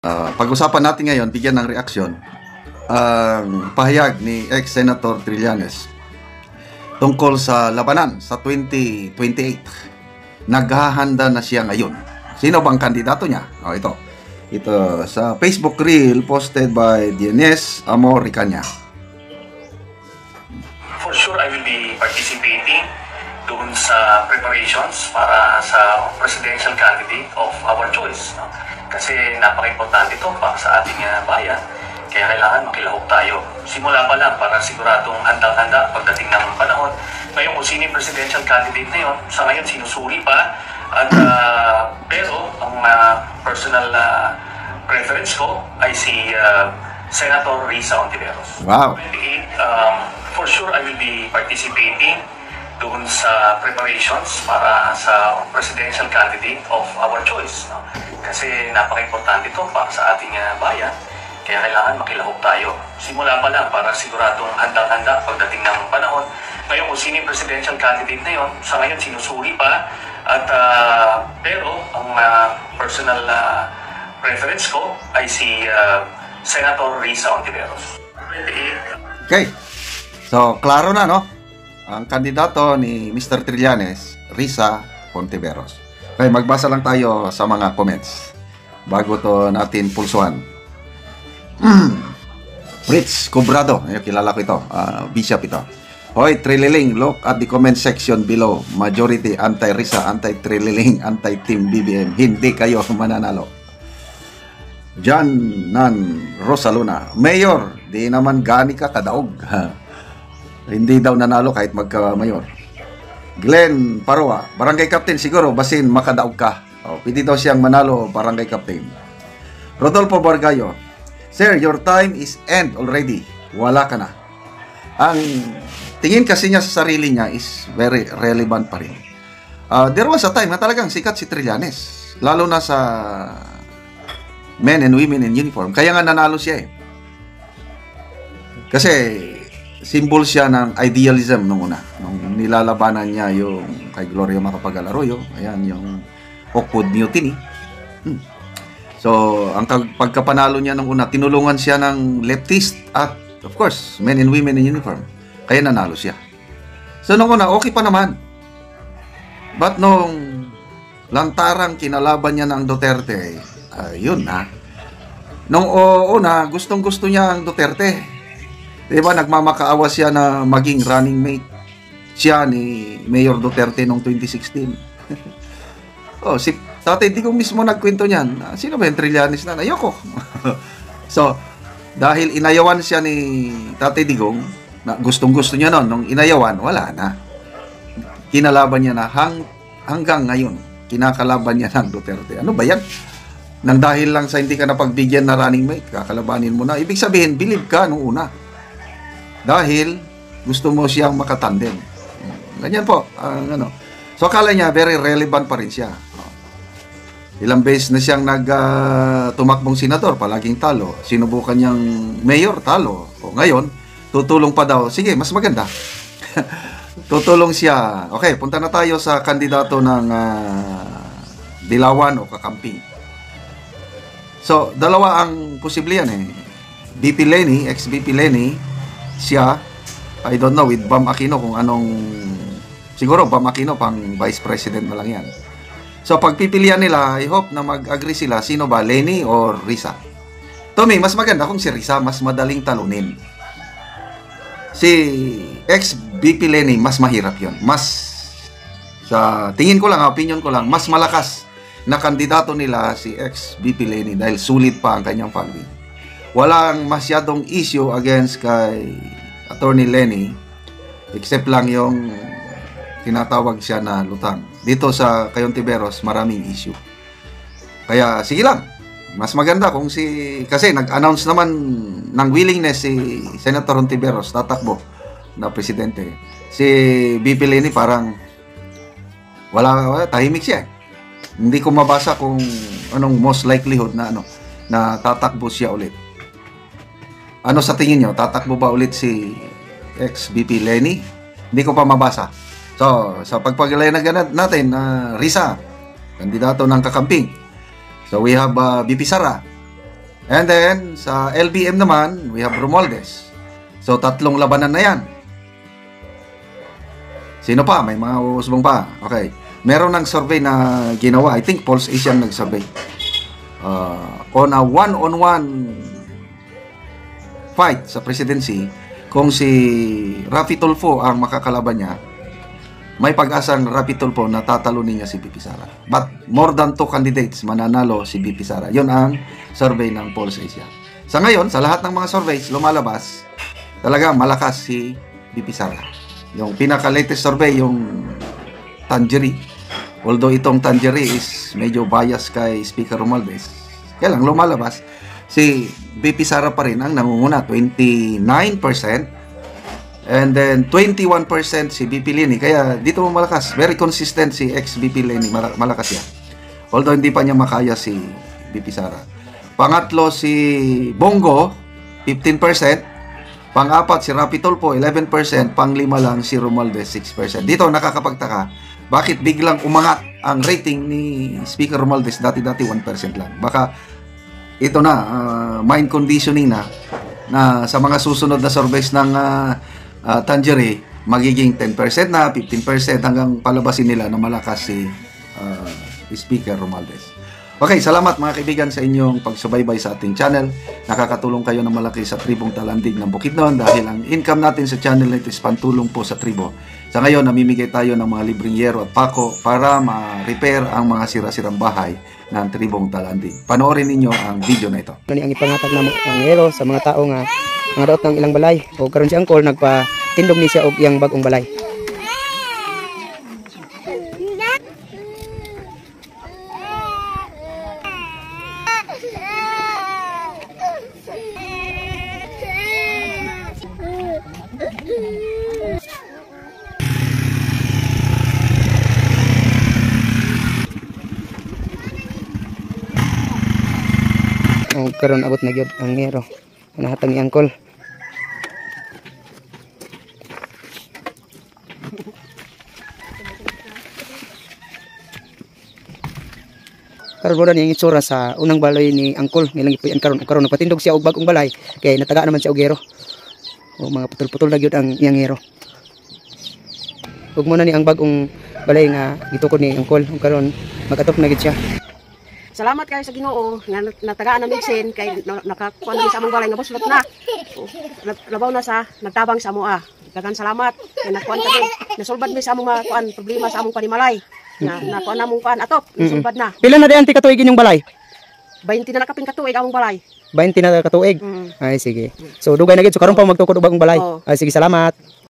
Pag-usapan natin ngayon, bigyan ng reaksyon ang pahayag ni ex-Senator Trillanes tungkol sa labanan sa 2028. Naghahanda na siya ngayon. Sino bang kandidato niya? Ito sa Facebook reel posted by Dionis Amoricania. For sure, I will be participating doon sa preparations para sa presidential candidate of our choice. No? Kasi napaka-importante ito para sa ating bayan. Kaya kailangan makilahok tayo. Simula pa lang para siguradong handang-handa pagdating ng panahon. Ngayon kung sino yung presidential candidate na yun, sa ngayon sinusuri pa. At pero ang personal preference ko ay si Senator Risa Hontiveros. Wow. For sure, I will be participating doon sa preparations para sa presidential candidate of our choice. No? Kasi napaka-importante ito para sa ating bayan. Kaya kailangan makilahok tayo. Simula pa lang para siguradong handang-handa pagdating ng panahon. Ngayon kung sino yung presidential candidate na yun, sa ngayon sinusuri pa. At pero ang personal preference ko ay si Senator Risa Hontiveros. Okay. So, klaro na, no? Ang kandidato ni Mr. Trillanes, Risa Hontiveros. Okay, magbasa lang tayo sa mga comments bago to natin pulsuhan. Fritz Cobrado, kilala ko ito, Bishop ito. Hoy, Trililing, look at the comment section below. Majority anti-Risa, anti-Trililing, anti-Team BBM. Hindi kayo mananalo. John Nan Rosaluna, Mayor, di naman gani ka kadaog. Hindi daw nanalo kahit magka-mayor. Glenn Paroa, Barangay Captain siguro, basin makadaog ka. Pwede daw siyang manalo, Barangay Captain. Rodolfo Bargayo, Sir, your time is end already. Wala ka na. Ang tingin kasi niya sa sarili niya is very relevant pa rin. There was a time na talagang sikat si Trillanes. Lalo na sa men and women in uniform. Kaya nga nanalo siya eh. Kasi symbol siya ng idealism nung una. Nung nilalabanan niya yung kay Gloria Macapagal-Arroyo. Ayan, yung Oakwood Mutiny. So, ang pagkapanalo niya nung una, tinulungan siya ng leftist at, of course, men and women in uniform. Kaya nanalo siya. So, nung una, okay pa naman. But nung lantarang kinalaban niya ng Duterte, yun na. Nung una, gustong-gusto niya ang Duterte. Diba, nagmamakaawa siya na maging running mate siya ni Mayor Duterte noong 2016. Si Tatay Digong mismo nagkwento niyan. Sino ba yung Trillanes na? Ayoko. So, dahil inayawan siya ni Tatay Digong, na gustong-gusto niya noon, nung inayawan, wala na. Kinalaban niya na hanggang ngayon. Kinakalaban niya ng Duterte. Ano ba yan? Nang dahil lang sa hindi ka napagbigyan na running mate, kakalabanin mo na. Ibig sabihin, believe ka nung una. Dahil gusto mo siyang makatandem. Ganyan po. So, akala niya, very relevant pa rin siya. Ilang beses na siyang tumakbong senador, palaging talo. Sinubukan niyang mayor, talo. Ngayon, tutulong pa daw. Sige, mas maganda. Tutulong siya. Okay, punta na tayo sa kandidato ng Dilawan o Kakamping. So, dalawa ang posible yan eh. BP Leni, ex-BP Leni, siya, I don't know, with Bam Aquino kung anong, siguro Bam Aquino pang vice president na lang yan. So, pagpipilian nila, I hope na mag-agree sila, sino ba, Leni or Risa? Tommy, mas maganda kung si Risa, mas madaling talunin. Si ex-BP Leni, mas mahirap yon. Mas, sa tingin ko lang, opinion ko lang, mas malakas na kandidato nila si ex-BP Leni dahil sulit pa ang kanyang following. Walang masyadong issue against kay Attorney Leni, except lang yung tinatawag siya na lutang. Dito sa kay Hontiveros, maraming issue. Kaya, sige lang. Mas maganda kung kasi nag-announce naman ng willingness si Senator Hontiveros, tatakbo na presidente. Si BP Leni parang wala, tahimik siya. Hindi ko mabasa kung anong most likelihood na na tatakbo siya ulit. Ano sa tingin nyo? Tatakbo ba ulit si ex-BP Leni? Hindi ko pa mabasa. So, sa pagpaglayan natin, Risa, kandidato ng Kakamping. So, we have BP Sara, And then, sa LBM naman, we have Romualdez. So, 3 labanan na yan. Sino pa? May mga uusbong pa. Okay. Meron ng survey na ginawa. I think Pulse Asia ang nag-survey. On a one-on-one fight sa presidency, kung si Raffy Tulfo ang makakalaban niya, may pag-asang Raffy Tulfo na tatalunin niya si BP Sara. But more than 2 candidates mananalo si BP Sara. Yun ang survey ng Pulse Asia. Sa ngayon, sa lahat ng mga surveys lumalabas, talaga malakas si BP Sara. Yung pinaka-latest survey, yung Tangerie. Although itong Tangerie is medyo biased kay Speaker Romualdez. Kaya lang, lumalabas, si BP Sara pa rin ang nangunguna, 29%. And then, 21% si BP Leni. Kaya dito malakas. Very consistent si ex-BP Leni. Malakas yan. Although hindi pa niya makaya si BP Sara. Pangatlo si Bongo, 15%. Pang-apat si Raffy Tulfo, 11%. Pang-lima lang si Romualdez, 6%. Dito nakakapagtaka, bakit biglang umangat ang rating ni Speaker Romualdez? Dati-dati 1% lang. Baka ito na, mind conditioning na sa mga susunod na surveys ng Tangerie, magiging 10% na, 15% hanggang palabasin nila na malakas si Speaker Romualdez. Okay, salamat mga kaibigan sa inyong pagsubaybay sa ating channel. Nakakatulong kayo ng malaki sa tribong Talandig ng Bukidnon dahil ang income natin sa channel nito is pantulong po sa tribo. Sa ngayon, namimigay tayo ng mga libreng yero at pako para ma-repair ang mga sira-sirang bahay ng tribong Talandig. Panoorin ninyo ang video na ito. Kani ang ipangatag na ang yero sa mga tao nga mga daot ng ilang balay o karon si Angkol nagpatindog ni siya og iyang bagong balay. O karon abot na gyud ang yero nahatag ni Angkol. Karon wala niyang itsura sa unang balay ni Angkol nilang ipuyan karon nagpatindog siya og bagong balay kay nataga naman siya og yero. O mga putol-putol na gyud ang iyang yero. Ug mo na ni ang bagong balay nga gitukod ni Angkol ug karon magatop na gyud siya. Salamat kayo sa Ginoo nga natagaan na migsin kay nakakuha na sa among balay nga buslot na. Labaw na sa nagtabang sa amoa. Daghang salamat kay nakuan kami. Nasulbad mi sa among kuan problema sa among panimalay. Nakuan namong kuan atop, nasulbad na. Pila na di anti katuig inyong balay? 20 na nakaping katuig among balay. 20 na katuig. Ay sige. So dugay na gyud so karon pa magtukod og bagong balay. Ay sige, salamat.